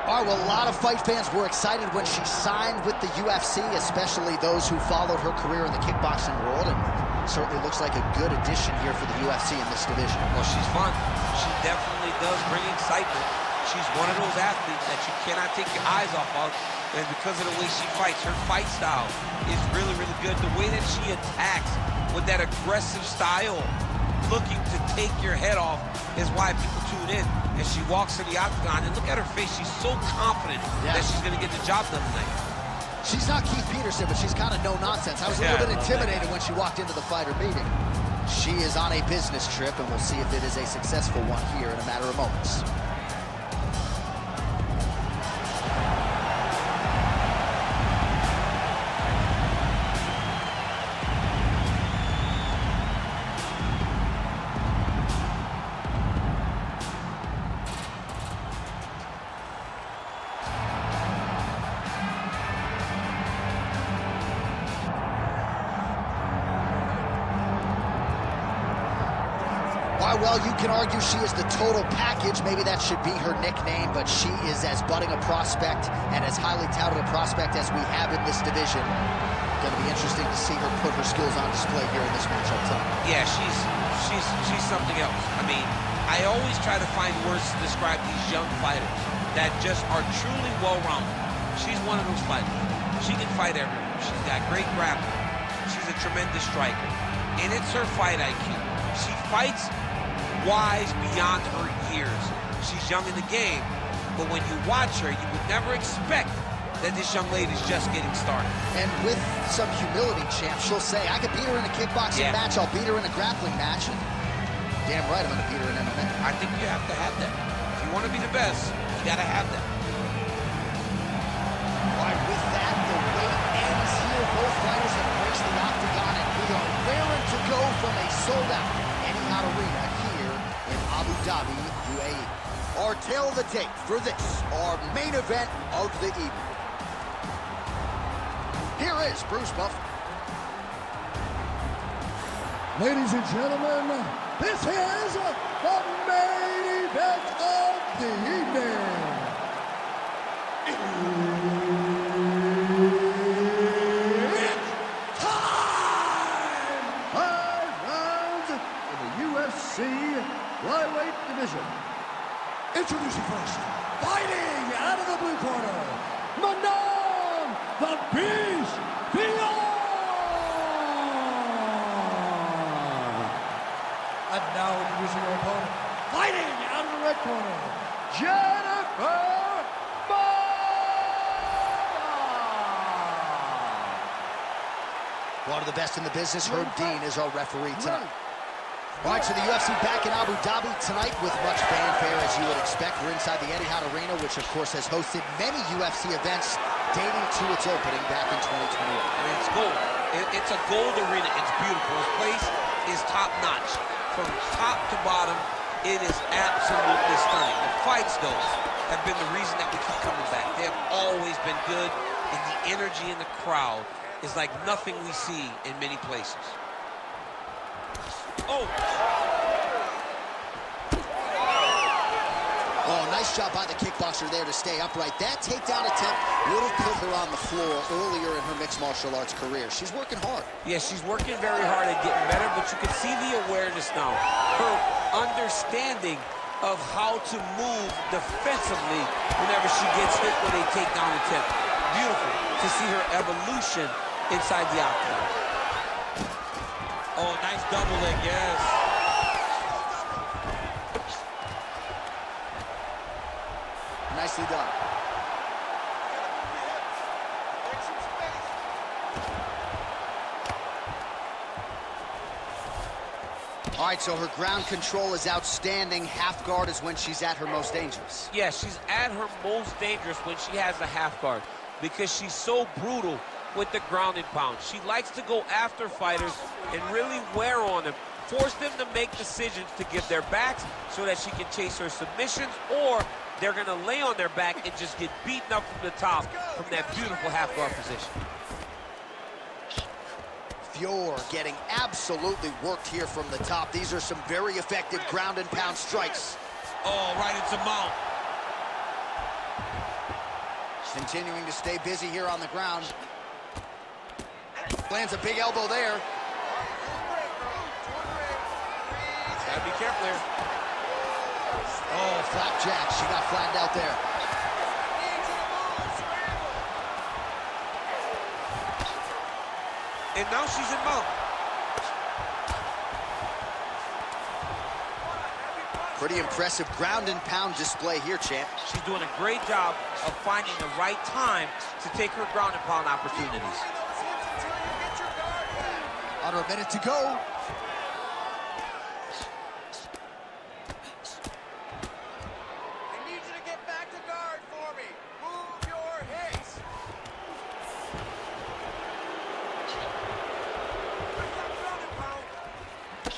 All right, well, a lot of fight fans were excited when she signed with the UFC, especially those who followed her career in the kickboxing world, and certainly looks like a good addition here for the UFC in this division. Well, she's fun. She definitely does bring excitement. She's one of those athletes that you cannot take your eyes off of, and because of the way she fights, her fight style is really, really good. The way that she attacks with that aggressive style, looking to take your head off, is why people tune in. And she walks to the octagon, and look at her face. She's so confident that she's going to get the job done tonight. She's not Keith Peterson, but she's kind of no-nonsense. I was a little bit intimidated when she walked into the fighter meeting. She is on a business trip, and we'll see if it is a successful one here in a matter of moments. Well, you can argue she is the total package. Maybe that should be her nickname, but she is as budding a prospect and as highly touted a prospect as we have in this division. Going to be interesting to see her put her skills on display here in this matchup tonight. Yeah, she's something else. I mean, I always try to find words to describe these young fighters that just are truly well-rounded. She's one of those fighters. She can fight everywhere. She's got great grappling. She's a tremendous striker. And it's her fight IQ. She fights wise beyond her years. She's young in the game, but when you watch her, you would never expect that this young lady's just getting started. And with some humility, champ, she'll say, I could beat her in a kickboxing match, I'll beat her in a grappling match, and damn right I'm gonna beat her in MMA. I think you have to have that. If you want to be the best, you gotta have that. All right, with that, the wait ends here. Both fighters have embraced the octagon, and we are raring to go from a sold-out Etihad Arena here in Abu Dhabi, UAE. Our tail of the tape for this, our main event of the evening. Here is Bruce Buffer. Ladies and gentlemen, this is the main event of the evening. It's time! 5 rounds in the UFC flyweight division. Introducing first, fighting out of the blue corner, Manon, the Beast, Fiorot! And now introducing our opponent, fighting out of the red corner, Jennifer One of the best in the business, Herb Dean, is our referee tonight. All right, so the UFC back in Abu Dhabi tonight with much fanfare, as you would expect. We're inside the Etihad Arena, which, of course, has hosted many UFC events dating to its opening back in 2021. And it's gold. It's a gold arena. It's beautiful. This place is top-notch. From top to bottom, it is absolutely stunning. The fights, though, have been the reason that we keep coming back. They have always been good, and the energy in the crowd is like nothing we see in many places. Oh! Oh, nice job by the kickboxer there to stay upright. That takedown attempt would have put her on the floor earlier in her mixed martial arts career. She's working hard. Yeah, she's working very hard at getting better, but you can see the awareness now. Her understanding of how to move defensively whenever she gets hit with a takedown attempt. Beautiful to see her evolution inside the octagon. Oh, nice double leg, yes. Nicely done. All right, so her ground control is outstanding. Half guard is when she's at her most dangerous. Yeah, she's at her most dangerous when she has a half guard because she's so brutal with the ground and pound. She likes to go after fighters and really wear on them, force them to make decisions to give their backs so that she can chase her submissions, or they're gonna lay on their back and just get beaten up from the top from that beautiful half guard position. Fiorot getting absolutely worked here from the top. These are some very effective ground and pound strikes. Oh, right into mount. Continuing to stay busy here on the ground. Lands a big elbow there. Gotta be careful here. Oh, flapjack. She got flattened out there. And now she's in mount. Pretty impressive ground and pound display here, champ. She's doing a great job of finding the right time to take her ground and pound opportunities. Under a minute to go. I need you to get back to guard for me. Move your hips.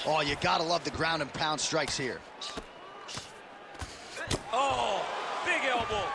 Oh, you gotta love the ground and pound strikes here. Oh, big elbow.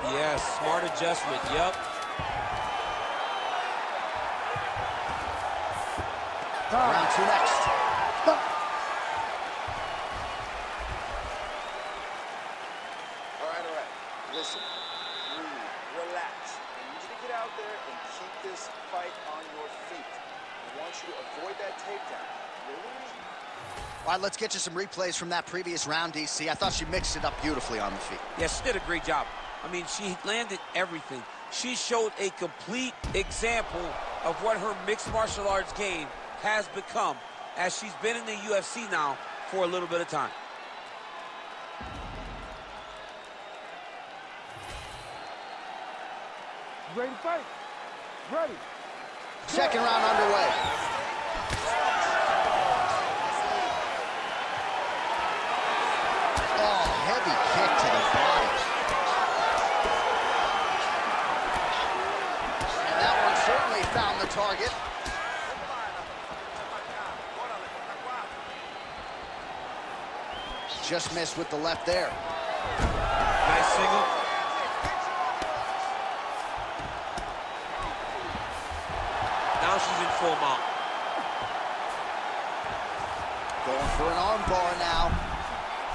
Yes, smart adjustment, yep. Round two next. All right. Listen, breathe, relax. I need you to get out there and keep this fight on your feet. I want you to avoid that takedown. Really? All right, let's get you some replays from that previous round, DC. I thought she mixed it up beautifully on the feet. Yes, she did a great job. I mean, she landed everything. She showed a complete example of what her mixed martial arts game has become, as she's been in the UFC now for a little bit of time. Ready to fight? Ready. Second round underway. Oh, heavy kick to the body. And that one certainly found the target. Just missed with the left there. Nice single. Now she's in full mount. Going for an arm bar now.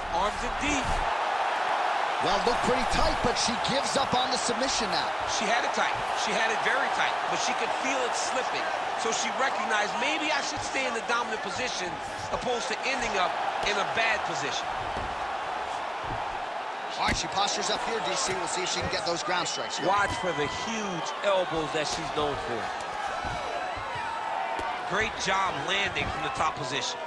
Arms in deep. Well, looked pretty tight, but she gives up on the submission now. She had it tight. She had it very tight, but she could feel it slipping. So she recognized maybe I should stay in the dominant position opposed to ending up in a bad position. All right, she postures up here, DC. We'll see if she can get those ground strikes. Watch for the huge elbows that she's known for. Great job landing from the top position.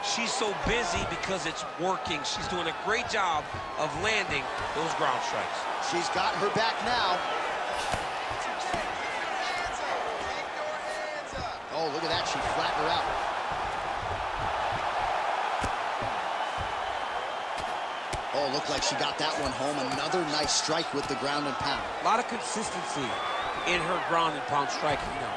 She's so busy because it's working. She's doing a great job of landing those ground strikes. She's got her back now. Oh, look at that. She flattened her out. Oh, looked like she got that one home. Another nice strike with the ground and pound. A lot of consistency in her ground and pound striking now.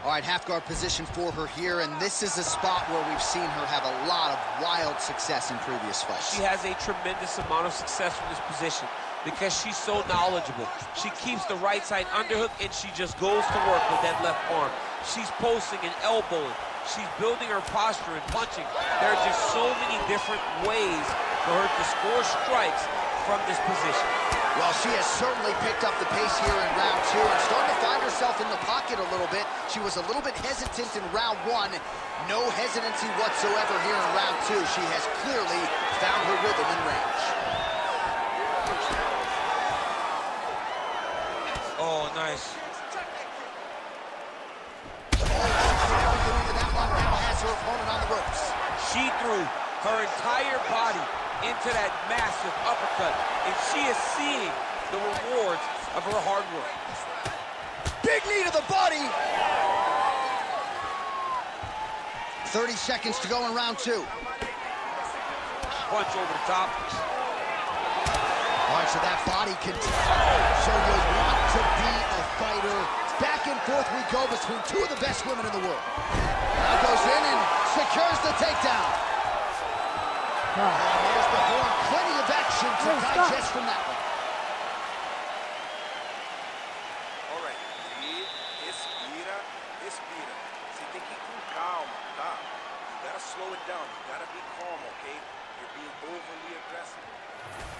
All right, half guard position for her here, and this is a spot where we've seen her have a lot of wild success in previous fights. She has a tremendous amount of success from this position because she's so knowledgeable. She keeps the right side underhook, and she just goes to work with that left arm. She's posting and elbowing. She's building her posture and punching. There are just so many different ways for her to score strikes from this position. Well, she has certainly picked up the pace here in round two and starting to find herself in the pocket a little bit. She was a little bit hesitant in round one. No hesitancy whatsoever here in round two. She has clearly found her rhythm in range. Oh, nice. That one now has her opponent on the ropes. She threw her entire body into that massive uppercut, and she is seeing the rewards of her hard work. Big knee to the body. 30 seconds to go in round two. Punch over the top. All right, so that body continues. So you want to be a fighter. Back and forth we go between two of the best women in the world. Now goes in and secures the takedown. And there's the horn. Plenty of action to digest from that one. All right, respira, down. You gotta be calm, okay? You're being overly aggressive.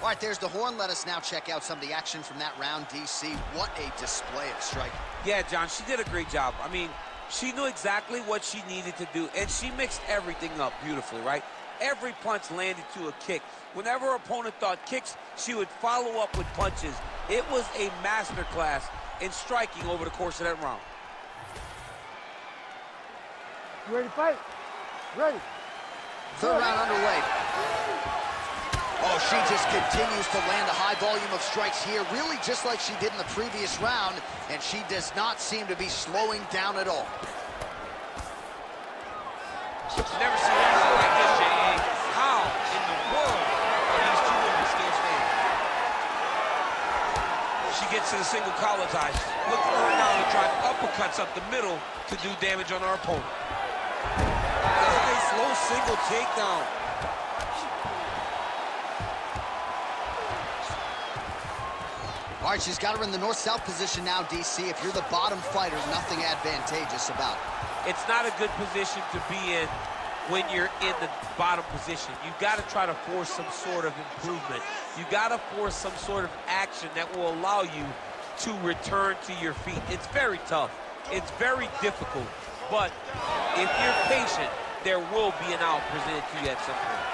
All right, there's the horn. Let us now check out some of the action from that round, DC. What a display of striking. Yeah, John, she did a great job. I mean, she knew exactly what she needed to do, and she mixed everything up beautifully, right? Every punch landed to a kick. Whenever her opponent thought kicks, she would follow up with punches. It was a masterclass in striking over the course of that round. You ready to fight? Ready. Third round underway. Oh, she just continues to land a high volume of strikes here, really just like she did in the previous round, and she does not seem to be slowing down at all. Never seen anything like this, J.A. How in the world are these two women still standing? She gets to the single collar ties. Look for her now to drive uppercuts up the middle to do damage on our opponent. Nice low single takedown. All right, she's got her in the north-south position now, DC. If you're the bottom fighter, nothing advantageous about it. It's not a good position to be in when you're in the bottom position. You've got to try to force some sort of improvement. You've got to force some sort of action that will allow you to return to your feet. It's very tough. It's very difficult. But if you're patient, there will be an out presented to you at some point.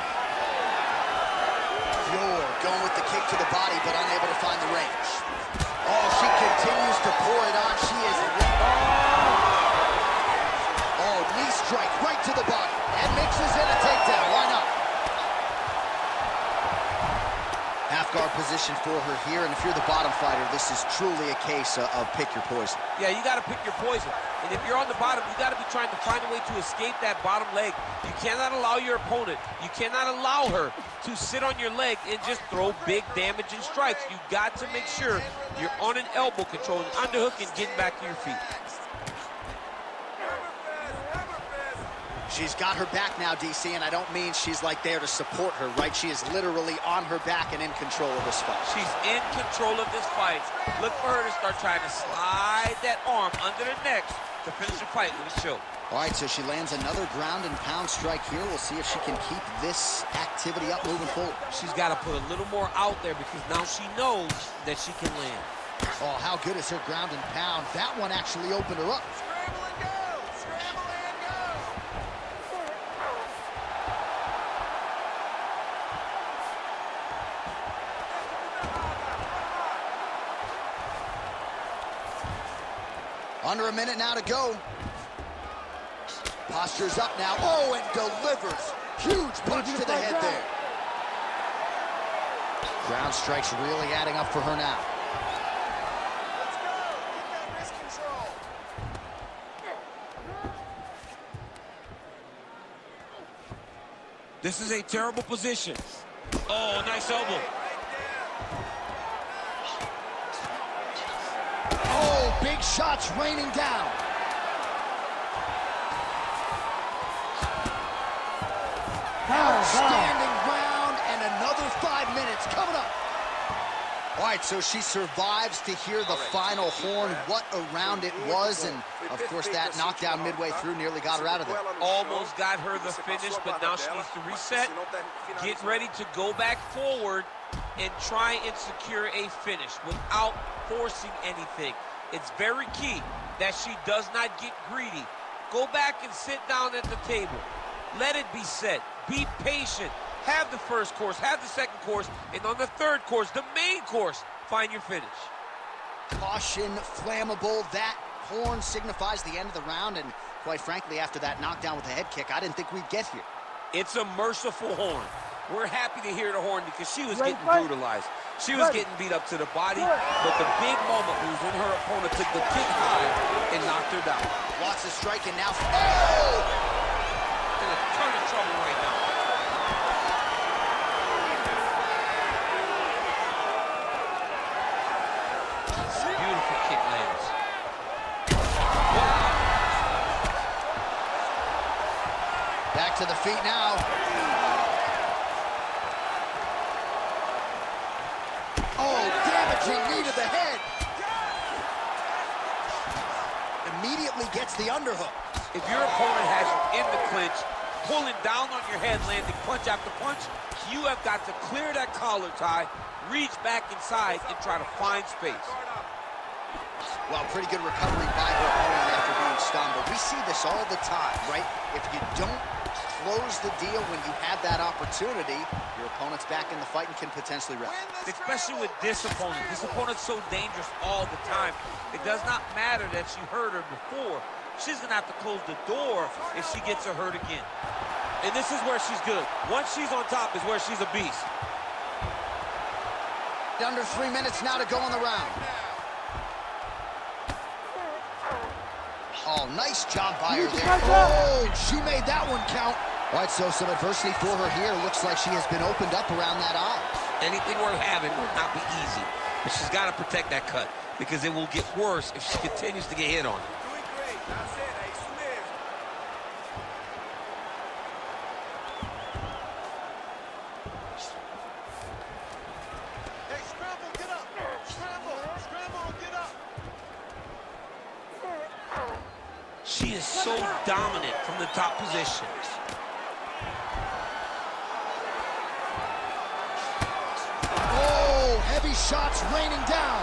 Fiorot going with the kick to the body, but unable to find the range. Oh, she continues to pour it on. She is... Oh, knee strike right to the body. And mixes in a takedown. Why not? Half guard position for her here, and if you're the bottom fighter, this is truly a case of pick your poison. Yeah, you got to pick your poison. And if you're on the bottom, you got to be trying to find a way to escape that bottom leg. You cannot allow your opponent, you cannot allow her to sit on your leg and just throw big damaging strikes. You got to make sure you're on an elbow control, an underhook, and getting back to your feet. She's got her back now, DC, and I don't mean she's like there to support her, right? She is literally on her back and in control of this fight. She's in control of this fight. Look for her to start trying to slide that arm under the neck to finish the fight with a choke. All right, so she lands another ground and pound strike here. We'll see if she can keep this activity up moving forward. She's got to put a little more out there because now she knows that she can land. Oh, how good is her ground and pound? That one actually opened her up. Scramble and go! Scramble and go! Under a minute now to go. Posture's up now. Oh, and delivers. Huge punch to the head there. Ground strikes really adding up for her now. Let's go! Get that wrist control! This is a terrible position. Oh, nice elbow. Oh, big shots raining down. Outstanding round, and another 5 minutes coming up. All right, so she survives to hear the final horn. What a round it was, and of course that knockdown midway through nearly got her out of there. Almost got her the finish, but now she needs to reset, get ready to go back forward, and try and secure a finish without forcing anything. It's very key that she does not get greedy. Go back and sit down at the table. Let it be set. Be patient. Have the first course, have the second course, and on the third course, the main course, find your finish. Caution, flammable. That horn signifies the end of the round, and quite frankly, after that knockdown with the head kick, I didn't think we'd get here. It's a merciful horn. We're happy to hear the horn because she was getting brutalized. She was getting beat up to the body, but the big moment was when her opponent took the kick high and knocked her down. Lots of striking now. Oh! In a ton of trouble right now. Beautiful kick lands. Wow. Back to the feet now. Oh, damaging knee to the head. Immediately gets the underhook. If your opponent has you in the clinch, pulling down on your head, landing punch after punch. You have got to clear that collar tie, reach back inside, and try to find space. Well, pretty good recovery by her opponent after being stunned, but we see this all the time, right? If you don't close the deal when you have that opportunity, your opponent's back in the fight and can potentially wreck. Especially with this opponent. This opponent's so dangerous all the time. It does not matter that she hurt her before. She's going to have to close the door if she gets her hurt again. And this is where she's good. Once she's on top is where she's a beast. Under 3 minutes now to go in the round. Oh, nice job by her there. Oh, she made that one count. All right, so some adversity for her here. Looks like she has been opened up around that eye. Anything worth having will not be easy. But she's got to protect that cut because it will get worse if she continues to get hit on it. Doing great. That's it. Hey, Smith. Hey, scramble, get up. Scramble, scramble, get up. She is so dominant from the top position. Oh, heavy shots raining down.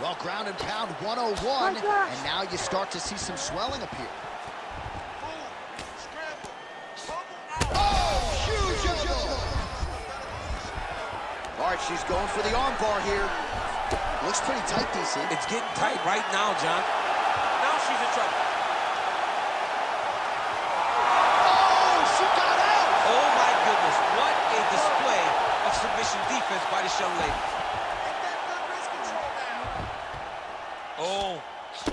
Well, ground and pound 101, and now you start to see some swelling appear. Oh, huge! All right, she's going for the arm bar here. Looks pretty tight, DC. It's getting tight right now, John. Now she's in trouble. Oh, she got out! Oh, my goodness. What a display of submission defense by this young lady. Oh. Oh!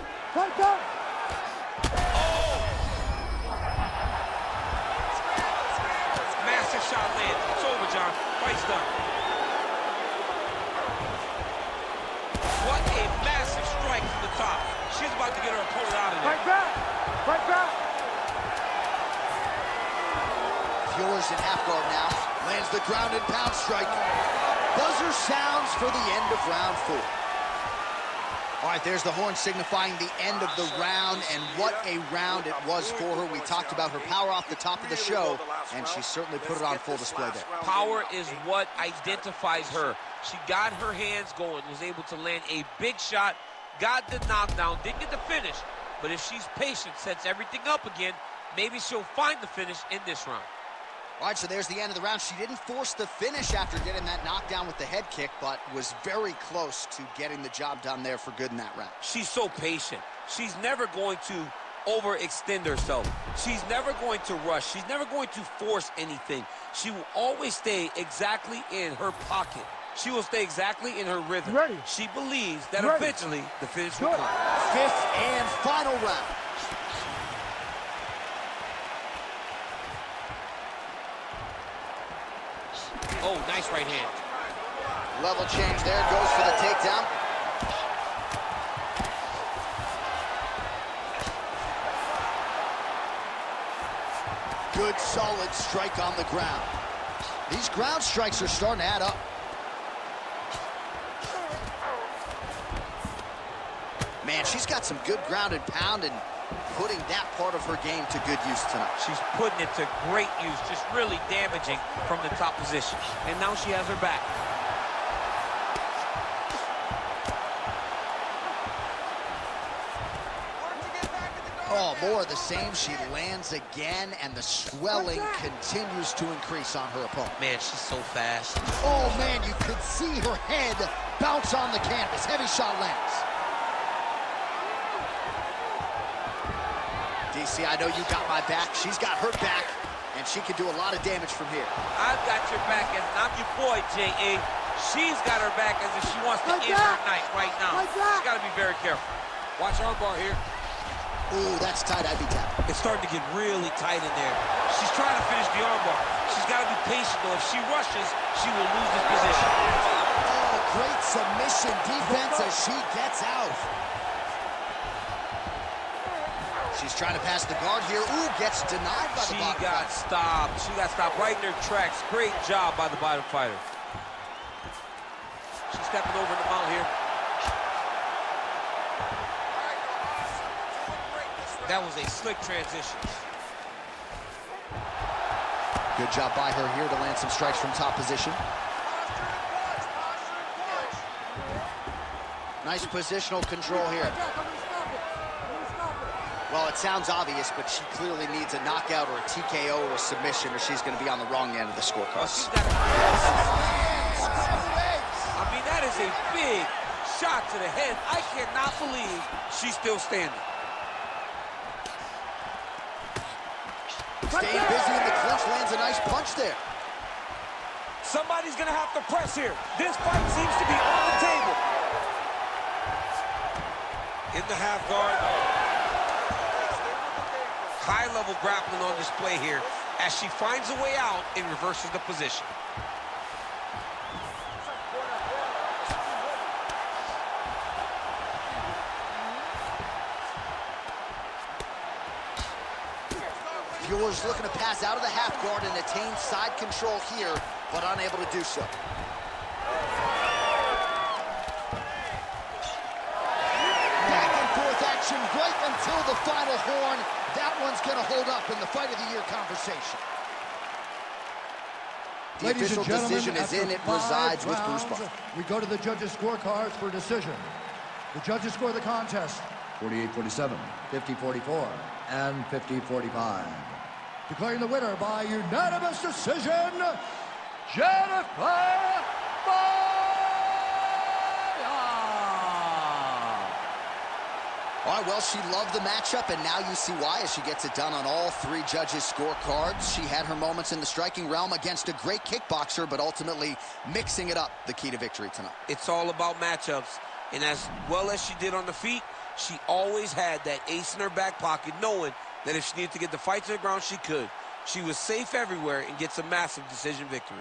Massive shot landed. It's over, John. Fight's done. What a massive strike from the top. She's about to get her opponent out of there. Fight back! Fight back! Fiorot's in half guard now. Lands the ground and pound strike. Buzzer sounds for the end of round 4. All right, there's the horn signifying the end of the round, and what a round it was for her. We talked about her power off the top of the show, and she certainly put it on full display there. Power is what identifies her. She got her hands going, was able to land a big shot, got the knockdown, didn't get the finish, but if she's patient, sets everything up again, maybe she'll find the finish in this round. All right, so there's the end of the round. She didn't force the finish after getting that knockdown with the head kick, but was very close to getting the job done there for good in that round. She's so patient. She's never going to overextend herself. She's never going to rush. She's never going to force anything. She will always stay exactly in her pocket. She will stay exactly in her rhythm. Ready. She believes that Ready. eventually the finish will come. 5th and final round. Oh, nice right hand. Level change there, goes for the takedown. Good, solid strike on the ground. These ground strikes are starting to add up. Man, she's got some good ground and pound and putting that part of her game to good use tonight. She's putting it to great use, just really damaging from the top position. And now she has her back. Oh, more of the same. She lands again, and the swelling continues to increase on her opponent. Man, she's so fast. Oh, man, you could see her head bounce on the canvas. Heavy shot lands. DC, I know you got my back. She's got her back, and she can do a lot of damage from here. I've got your back, and I'm your boy, J.A. She's got her back as if she wants to end her night right now. She's got to be very careful. Watch her armbar here. Ooh, that's tight. I'd be tapped. It's starting to get really tight in there. She's trying to finish the armbar. She's got to be patient, though. If she rushes, she will lose this position. Oh, great submission defense as she gets out. She's trying to pass the guard here. Ooh, gets denied by the bottom fighter. Stopped. She got stopped right in her tracks. Great job by the bottom fighter. She's stepping over the mount here. That was a slick transition. Good job by her here to land some strikes from top position. Nice positional control here. Well, it sounds obvious, but she clearly needs a knockout or a TKO or a submission, or she's going to be on the wrong end of the scorecards. I mean, that is a big shot to the head. I cannot believe she's still standing. Staying busy in the clinch, lands a nice punch there. Somebody's going to have to press here. This fight seems to be on the table. In the half guard. High-level grappling on display here as she finds a way out and reverses the position. Fiorot's looking to pass out of the half guard and attain side control here, but unable to do so. Back and forth action right until the final horn. That one's going to hold up in the fight of the year conversation. The Ladies official and gentlemen, decision is in. It after 5 resides with rounds, Bruce. we go to the judges' scorecards for decision. The judges score the contest 48-47, 50-44, and 50-45. Declaring the winner by unanimous decision, Jennifer Maia! All right, well, she loved the matchup, and now you see why as she gets it done on all 3 judges' scorecards. She had her moments in the striking realm against a great kickboxer, but ultimately mixing it up, the key to victory tonight. It's all about matchups, and as well as she did on the feet, she always had that ace in her back pocket, knowing that if she needed to get the fight to the ground, she could. She was safe everywhere and gets a massive decision victory.